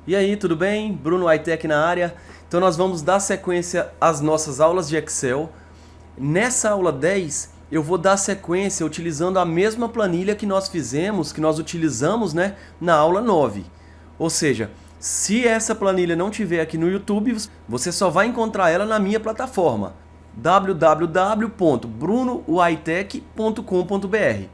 E aí, tudo bem? Bruno iTech na área. Então nós vamos dar sequência às nossas aulas de Excel. Nessa aula 10, eu vou dar sequência utilizando a mesma planilha que nós fizemos, que nós utilizamos, na aula 9. Ou seja, se essa planilha não tiver aqui no YouTube, você só vai encontrar ela na minha plataforma www.brunoitech.com.br.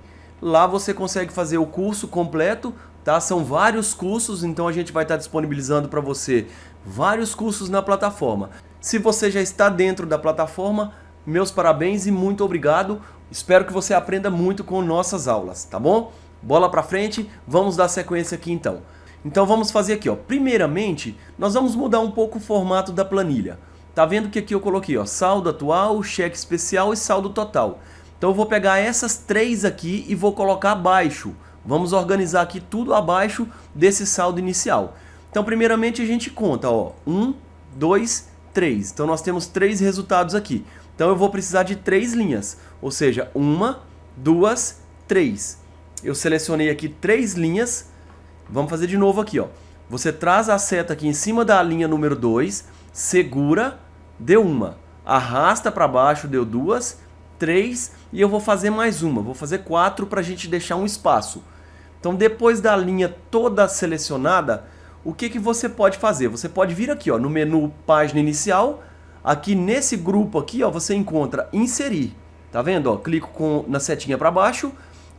Lá você consegue fazer o curso completo, tá? São vários cursos, então a gente vai estar disponibilizando para você vários cursos na plataforma. Se você já está dentro da plataforma, meus parabéns e muito obrigado. Espero que você aprenda muito com nossas aulas, tá bom? Bola para frente, vamos dar sequência aqui então. Então vamos fazer aqui, ó. Primeiramente, nós vamos mudar um pouco o formato da planilha. Tá vendo que aqui eu coloquei, ó, saldo atual, cheque especial e saldo total. Então eu vou pegar essas três aqui e vou colocar abaixo. Vamos organizar aqui tudo abaixo desse saldo inicial. Então primeiramente a gente conta, ó, 1, 2, 3. Então nós temos três resultados aqui. Então eu vou precisar de três linhas, ou seja, 1, 2, 3. Eu selecionei aqui três linhas. Vamos fazer de novo aqui, ó. Você traz a seta aqui em cima da linha número 2, segura, deu uma. Arrasta para baixo, deu 2, 3 e eu vou fazer mais uma. Vou fazer 4 para a gente deixar um espaço. Então depois da linha toda selecionada, o que você pode fazer? Você pode vir aqui, ó, no menu página inicial. Aqui nesse grupo aqui, ó, você encontra inserir. Tá vendo? Ó, clico na setinha para baixo,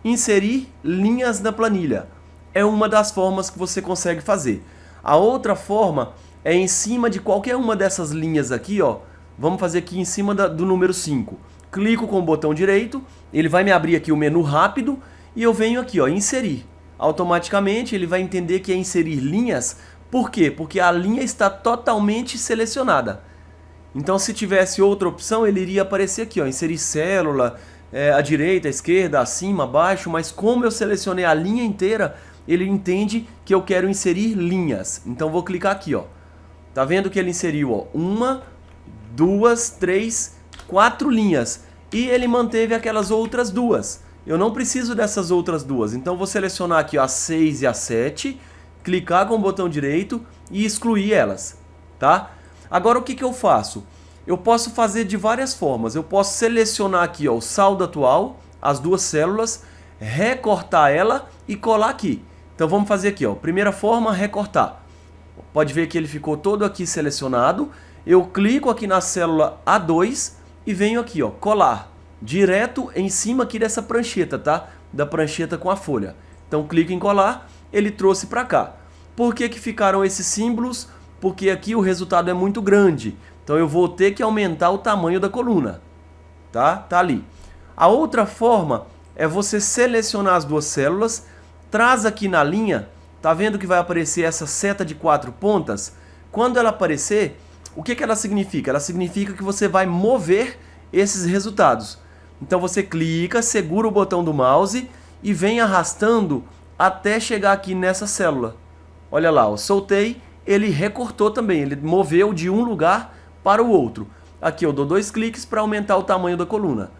inserir linhas na planilha. É uma das formas que você consegue fazer. A outra forma é em cima de qualquer uma dessas linhas aqui, ó. Vamos fazer aqui em cima do número 5. Clico com o botão direito, ele vai me abrir aqui o menu rápido e eu venho aqui, ó, inserir. Automaticamente ele vai entender que é inserir linhas. Por quê? Porque a linha está totalmente selecionada. Então se tivesse outra opção, ele iria aparecer aqui, ó, inserir célula, à direita, à esquerda, acima, abaixo, mas como eu selecionei a linha inteira, ele entende que eu quero inserir linhas. Então vou clicar aqui, ó. Tá vendo que ele inseriu, ó, 1, 2, 3, 4 linhas. E ele manteve aquelas outras duas. Eu não preciso dessas outras duas. Então vou selecionar aqui, ó, a 6 e a 7, clicar com o botão direito e excluir elas, tá? Agora o que eu faço? Eu posso fazer de várias formas. Eu posso selecionar aqui, ó, o saldo atual, as duas células, recortar ela e colar aqui. Então vamos fazer aqui, ó. Primeira forma, recortar. Pode ver que ele ficou todo aqui selecionado. Eu clico aqui na célula A2 e venho aqui, ó, colar. Direto em cima aqui dessa prancheta, tá? Da prancheta com a folha. Então clico em colar, ele trouxe para cá. Por que ficaram esses símbolos? Porque aqui o resultado é muito grande. Então eu vou ter que aumentar o tamanho da coluna. Tá? Tá ali. A outra forma é você selecionar as duas células, traz aqui na linha, tá vendo que vai aparecer essa seta de 4 pontas? Quando ela aparecer, o que ela significa? Ela significa que você vai mover esses resultados. Então você clica, segura o botão do mouse e vem arrastando até chegar aqui nessa célula. Olha lá, eu soltei, ele recortou também, ele moveu de um lugar para o outro. Aqui eu dou 2 cliques para aumentar o tamanho da coluna.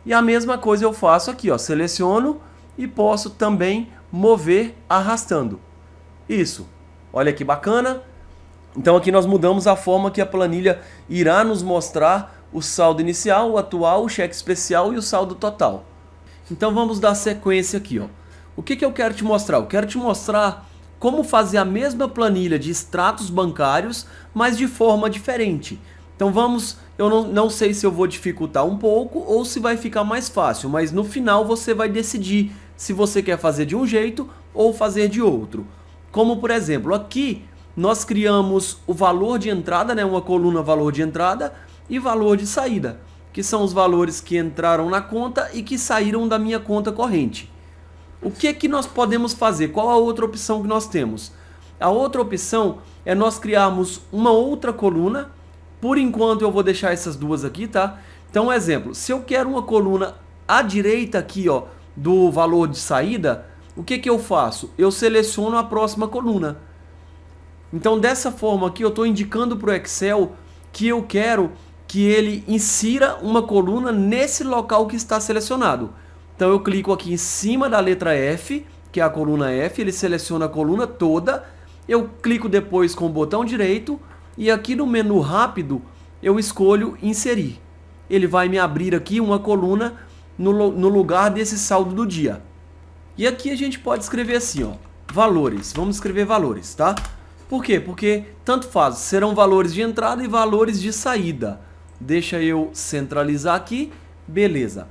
E a mesma coisa eu faço aqui, ó, seleciono e posso também mover arrastando. Isso, olha que bacana. Então aqui nós mudamos a forma que a planilha irá nos mostrar o saldo inicial, o atual, o cheque especial e o saldo total. Então vamos dar sequência aqui, ó. O que eu quero te mostrar? Eu quero te mostrar como fazer a mesma planilha de extratos bancários, mas de forma diferente. Então vamos, eu não sei se eu vou dificultar um pouco ou se vai ficar mais fácil, mas no final você vai decidir se você quer fazer de um jeito ou fazer de outro. Como por exemplo, aqui nós criamos o valor de entrada, uma coluna valor de entrada e valor de saída, que são os valores que entraram na conta e que saíram da minha conta corrente. O que nós podemos fazer? Qual a outra opção que nós temos? A outra opção é nós criarmos uma outra coluna. Por enquanto eu vou deixar essas duas aqui, tá? Então, um exemplo, se eu quero uma coluna à direita aqui, ó, do valor de saída, o que eu faço? Eu seleciono a próxima coluna. Então, dessa forma aqui, eu estou indicando para o Excel que eu quero que ele insira uma coluna nesse local que está selecionado. Então eu clico aqui em cima da letra F, que é a coluna F, ele seleciona a coluna toda eu clico depois com o botão direito e aqui no menu rápido eu escolho inserir. Ele vai me abrir aqui uma coluna no lugar desse saldo do dia. E aqui a gente pode escrever assim, ó, valores. Vamos escrever valores, tá? Por quê? Porque tanto faz, serão valores de entrada e valores de saída. Deixa eu centralizar aqui, beleza.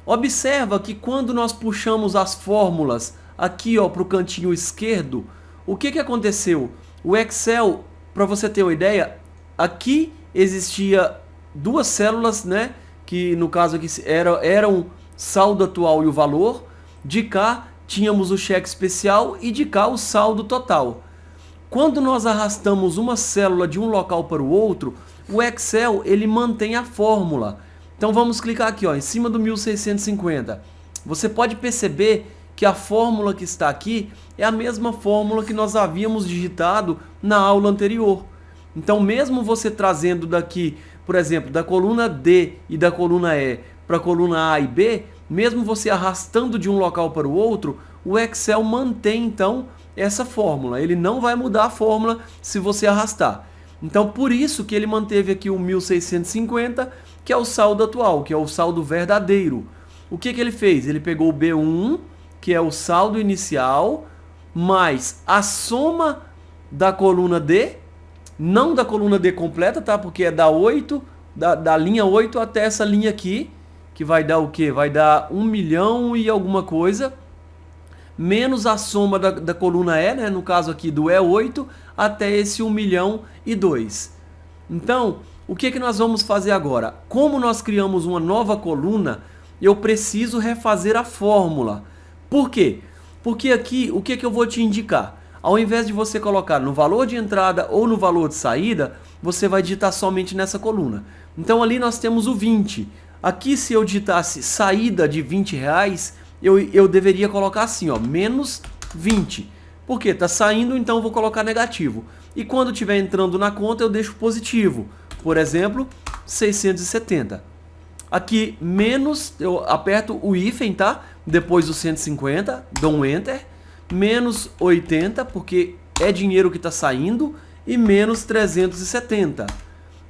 Observa que quando nós puxamos as fórmulas aqui para o cantinho esquerdo, o que aconteceu? O Excel, para você ter uma ideia, aqui existia duas células, né? Que no caso aqui eram saldo atual e o valor. De cá tínhamos o cheque especial e de cá o saldo total. Quando nós arrastamos uma célula de um local para o outro, o Excel ele mantém a fórmula. Então vamos clicar aqui em cima do 1650. Você pode perceber que a fórmula que está aqui é a mesma fórmula que nós havíamos digitado na aula anterior. Então mesmo você trazendo daqui, por exemplo, da coluna D e da coluna E para a coluna A e B, mesmo você arrastando de um local para o outro, o Excel mantém então essa fórmula. Ele não vai mudar a fórmula se você arrastar. Então por isso que ele manteve aqui o 1650, que é o saldo atual, que é o saldo verdadeiro. O que ele fez? Ele pegou o B1, que é o saldo inicial, mais a soma da coluna D, não da coluna D completa, tá? Porque é da 8, da linha 8 até essa linha aqui, que vai dar o quê? Vai dar 1 milhão e alguma coisa, menos a soma da coluna E, né? No caso aqui do E8, até esse 1 milhão e 2. Então, o que nós vamos fazer agora? Como nós criamos uma nova coluna, eu preciso refazer a fórmula. Por quê? Porque aqui, o que eu vou te indicar? Ao invés de você colocar no valor de entrada ou no valor de saída, você vai digitar somente nessa coluna. Então ali nós temos o 20. Aqui se eu digitasse saída de R$20, eu deveria colocar assim, ó, menos 20. Por quê? Está saindo, então eu vou colocar negativo. E quando estiver entrando na conta, eu deixo positivo. Por exemplo, 670. Aqui, menos, eu aperto o hífen, tá? Depois do 150, dou um Enter. Menos 80, porque é dinheiro que está saindo. E menos 370.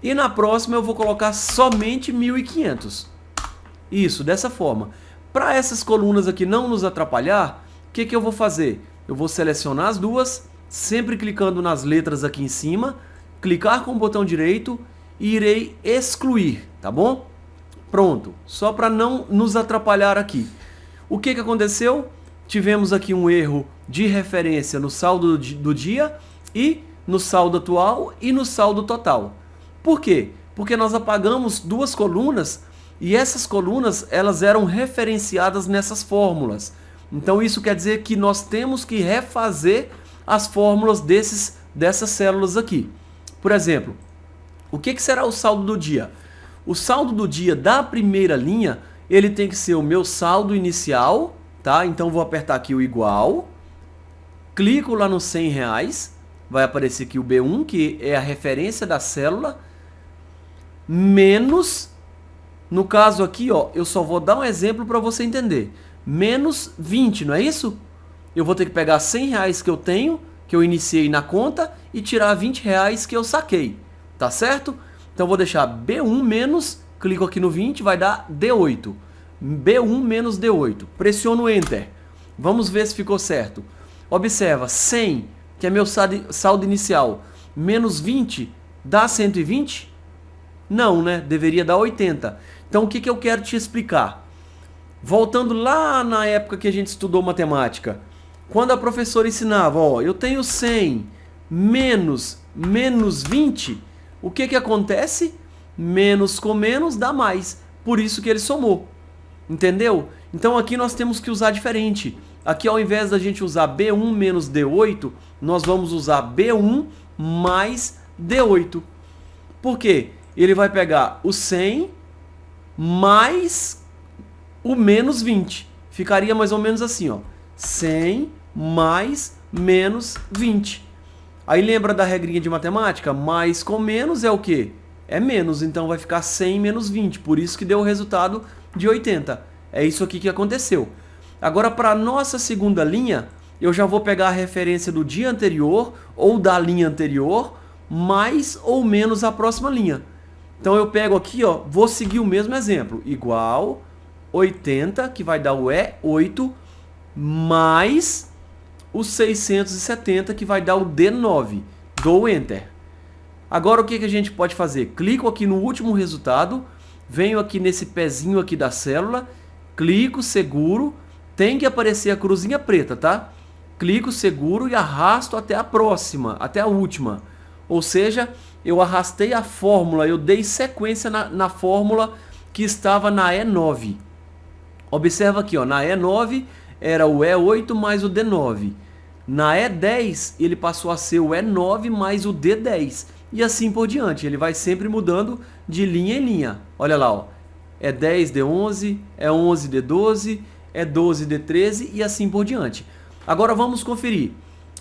E na próxima eu vou colocar somente 1.500. Isso, dessa forma. Para essas colunas aqui não nos atrapalhar, o que eu vou fazer? Eu vou selecionar as duas, sempre clicando nas letras aqui em cima, clicar com o botão direito e irei excluir, tá bom? Pronto, só para não nos atrapalhar aqui. O que aconteceu? Tivemos aqui um erro de referência no saldo do dia e no saldo atual e no saldo total. Por quê? Porque nós apagamos duas colunas e essas colunas elas eram referenciadas nessas fórmulas. Então isso quer dizer que nós temos que refazer as fórmulas dessas células aqui. Por exemplo, o que será o saldo do dia? O saldo do dia da primeira linha, ele tem que ser o meu saldo inicial, tá? Então vou apertar aqui o igual, clico lá nos R$100, vai aparecer aqui o B1, que é a referência da célula, menos, no caso aqui, ó, eu só vou dar um exemplo para você entender, menos 20, não é isso? Eu vou ter que pegar R$100 que eu tenho, que eu iniciei na conta, e tirar R$20 que eu saquei, tá certo? Então vou deixar B1 menos, clico aqui no 20, vai dar D8. B1 menos D8. Pressiono Enter. Vamos ver se ficou certo. Observa, 100, que é meu saldo inicial, menos 20, dá 120? Não, né? Deveria dar 80. Então o que eu quero te explicar? Voltando lá na época que a gente estudou matemática, quando a professora ensinava, ó, eu tenho 100 menos 20, o que acontece? Menos com menos dá mais. Por isso que ele somou. Entendeu? Então aqui nós temos que usar diferente. Aqui ao invés da gente usar B1 menos D8, nós vamos usar B1 mais D8. Por quê? Ele vai pegar o 100 mais o menos 20. Ficaria mais ou menos assim, ó. 100 mais menos 20. Aí lembra da regrinha de matemática? Mais com menos é o quê? É menos, então vai ficar 100 menos 20. Por isso que deu o resultado de 80. É isso aqui que aconteceu. Agora, para a nossa segunda linha, eu já vou pegar a referência do dia anterior ou da linha anterior, mais ou menos a próxima linha. Então eu pego aqui, ó, vou seguir o mesmo exemplo, igual 80, que vai dar o E8, mais o 670, que vai dar o D9. Dou Enter. Agora o que a gente pode fazer? Clico aqui no último resultado, venho aqui nesse pezinho aqui da célula, clico, seguro, tem que aparecer a cruzinha preta, tá? Clico, seguro e arrasto até a próxima, até a última. Ou seja, eu arrastei a fórmula, eu dei sequência na fórmula que estava na E9. Observa aqui, ó, na E9 era o E8 mais o D9. Na E10 ele passou a ser o E9 mais o D10. E assim por diante, ele vai sempre mudando de linha em linha. Olha lá, ó. E10, D11, E11, D12, E12, D13 e assim por diante. Agora vamos conferir.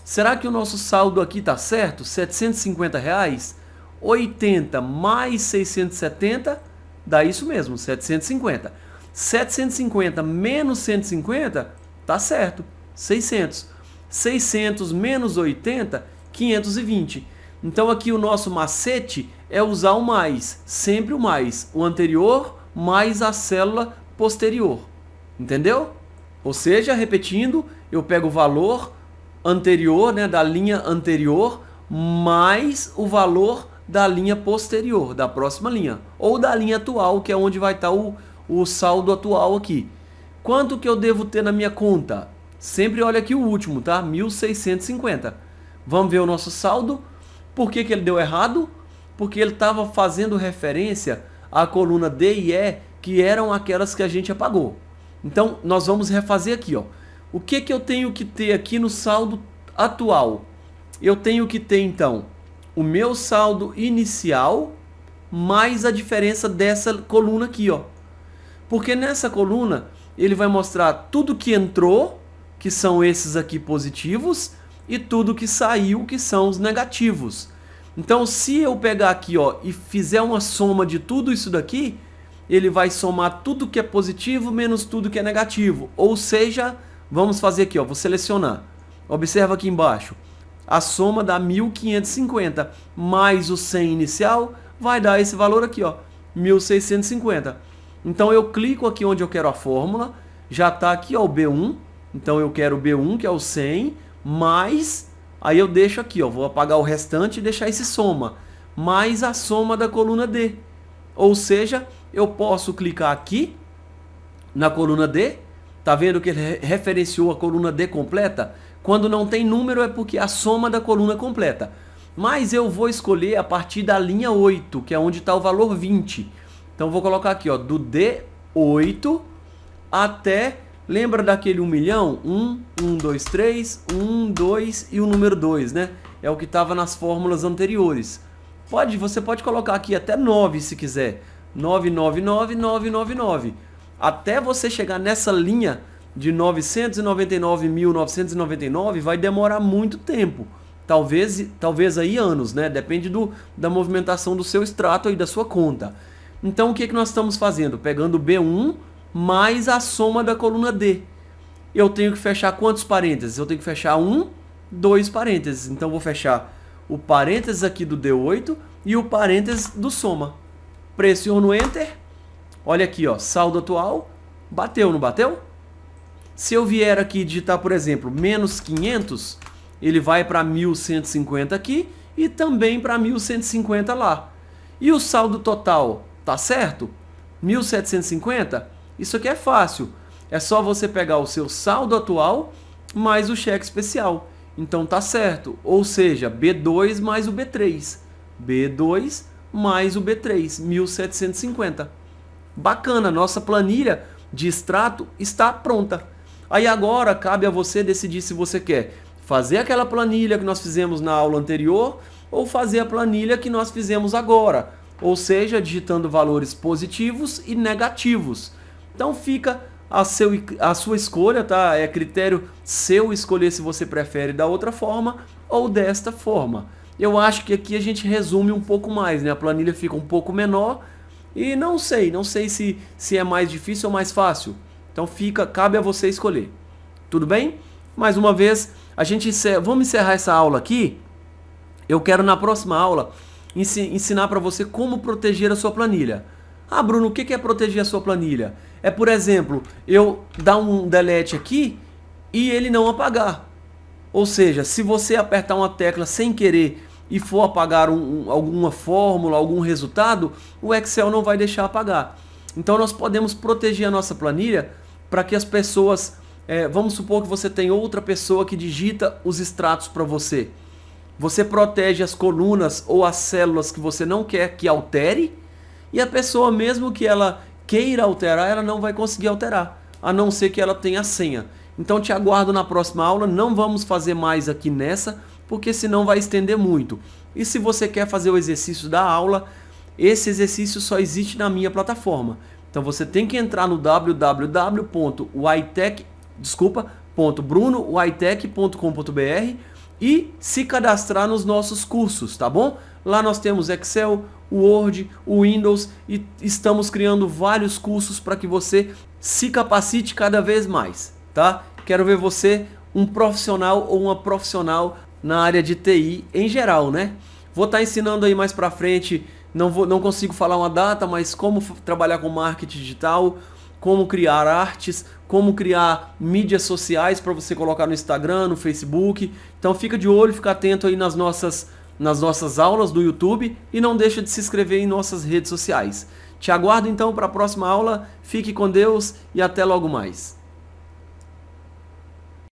Será que o nosso saldo aqui está certo? R$ 750 reais? 80 mais 670 dá isso mesmo, 750. 750 menos 150 tá certo, 600. 600 menos 80, 520. Então aqui o nosso macete é usar o mais, sempre o mais, o anterior mais a célula posterior. Entendeu? Ou seja, repetindo, eu pego o valor anterior, né, da linha anterior, mais o valor da linha posterior, da próxima linha, ou da linha atual, que é onde vai estar o saldo atual aqui. Quanto que eu devo ter na minha conta? Sempre olha aqui o último, tá? 1.650. Vamos ver o nosso saldo. Por que ele deu errado? Porque ele estava fazendo referência à coluna D e E, que eram aquelas que a gente apagou. Então, nós vamos refazer aqui, ó. O que eu tenho que ter aqui no saldo atual? Eu tenho que ter, então, o meu saldo inicial mais a diferença dessa coluna aqui, ó. Porque nessa coluna ele vai mostrar tudo que entrou, que são esses aqui positivos, e tudo que saiu, que são os negativos. Então, se eu pegar aqui, ó, e fizer uma soma de tudo isso daqui, ele vai somar tudo que é positivo menos tudo que é negativo. Ou seja, vamos fazer aqui, ó, vou selecionar. Observa aqui embaixo. A soma dá 1.550 mais o 100 inicial vai dar esse valor aqui, ó, 1.650. Então eu clico aqui onde eu quero a fórmula, já está aqui, ó, o B1. Então eu quero o B1, que é o 100, mais, aí eu deixo aqui, ó, vou apagar o restante e deixar esse soma, mais a soma da coluna D. Ou seja, eu posso clicar aqui na coluna D, tá vendo que ele referenciou a coluna D completa? Quando não tem número é porque é a soma da coluna completa. Mas eu vou escolher a partir da linha 8, que é onde está o valor 20. Então vou colocar aqui, ó, do D8 até, lembra daquele 1 milhão? 1, 1, 2, 3, 1, 2 e o número 2, né? É o que estava nas fórmulas anteriores. Você pode colocar aqui até 9 se quiser. 999, 999. Até você chegar nessa linha de 999.999 vai demorar muito tempo. Talvez aí anos, né? Depende da movimentação do seu extrato e da sua conta. Então o que nós estamos fazendo? Pegando o B1 mais a soma da coluna D. Eu tenho que fechar quantos parênteses? Eu tenho que fechar 2 parênteses. Então vou fechar o parênteses aqui do D8 e o parênteses do soma. Pressiono Enter. Olha aqui, ó, saldo atual. Bateu, não bateu? Se eu vier aqui digitar, por exemplo, menos 500, ele vai para 1.150 aqui e também para 1.150 lá. E o saldo total, tá certo? 1.750? Isso aqui é fácil. É só você pegar o seu saldo atual mais o cheque especial. Então tá certo. Ou seja, B2 mais o B3. B2 mais o B3, 1.750. Bacana, nossa planilha de extrato está pronta. Aí agora cabe a você decidir se você quer fazer aquela planilha que nós fizemos na aula anterior ou fazer a planilha que nós fizemos agora. Ou seja, digitando valores positivos e negativos. Então fica a sua escolha, tá? É critério seu escolher se você prefere da outra forma ou desta forma. Eu acho que aqui a gente resume um pouco mais, né? A planilha fica um pouco menor e não sei se é mais difícil ou mais fácil. Então cabe a você escolher. Tudo bem? Mais uma vez, vamos encerrar essa aula aqui. Eu quero na próxima aula ensinar para você como proteger a sua planilha. Ah, Bruno, o que é proteger a sua planilha? É, por exemplo, eu dar um delete aqui e ele não apagar. Ou seja, se você apertar uma tecla sem querer e for apagar alguma fórmula, algum resultado, o Excel não vai deixar apagar. Então nós podemos proteger a nossa planilha para que as pessoas, vamos supor que você tem outra pessoa que digita os extratos para você. Você protege as colunas ou as células que você não quer que altere, e a pessoa, mesmo que ela queira alterar, ela não vai conseguir alterar, a não ser que ela tenha a senha. Então te aguardo na próxima aula, não vamos fazer mais aqui nessa, porque senão vai estender muito. E se você quer fazer o exercício da aula, esse exercício só existe na minha plataforma. Então você tem que entrar no www.brunowhitech.com.br e se cadastrar nos nossos cursos, tá bom? Lá nós temos Excel, Word, Windows e estamos criando vários cursos para que você se capacite cada vez mais, tá? Quero ver você, um profissional ou uma profissional na área de TI em geral, né? Vou estar ensinando aí mais para frente, não consigo falar uma data, mas como trabalhar com marketing digital, como criar artes, como criar mídias sociais para você colocar no Instagram, no Facebook. Então fica de olho, fica atento aí nas nossas aulas do YouTube e não deixa de se inscrever em nossas redes sociais. Te aguardo então para a próxima aula, fique com Deus e até logo mais.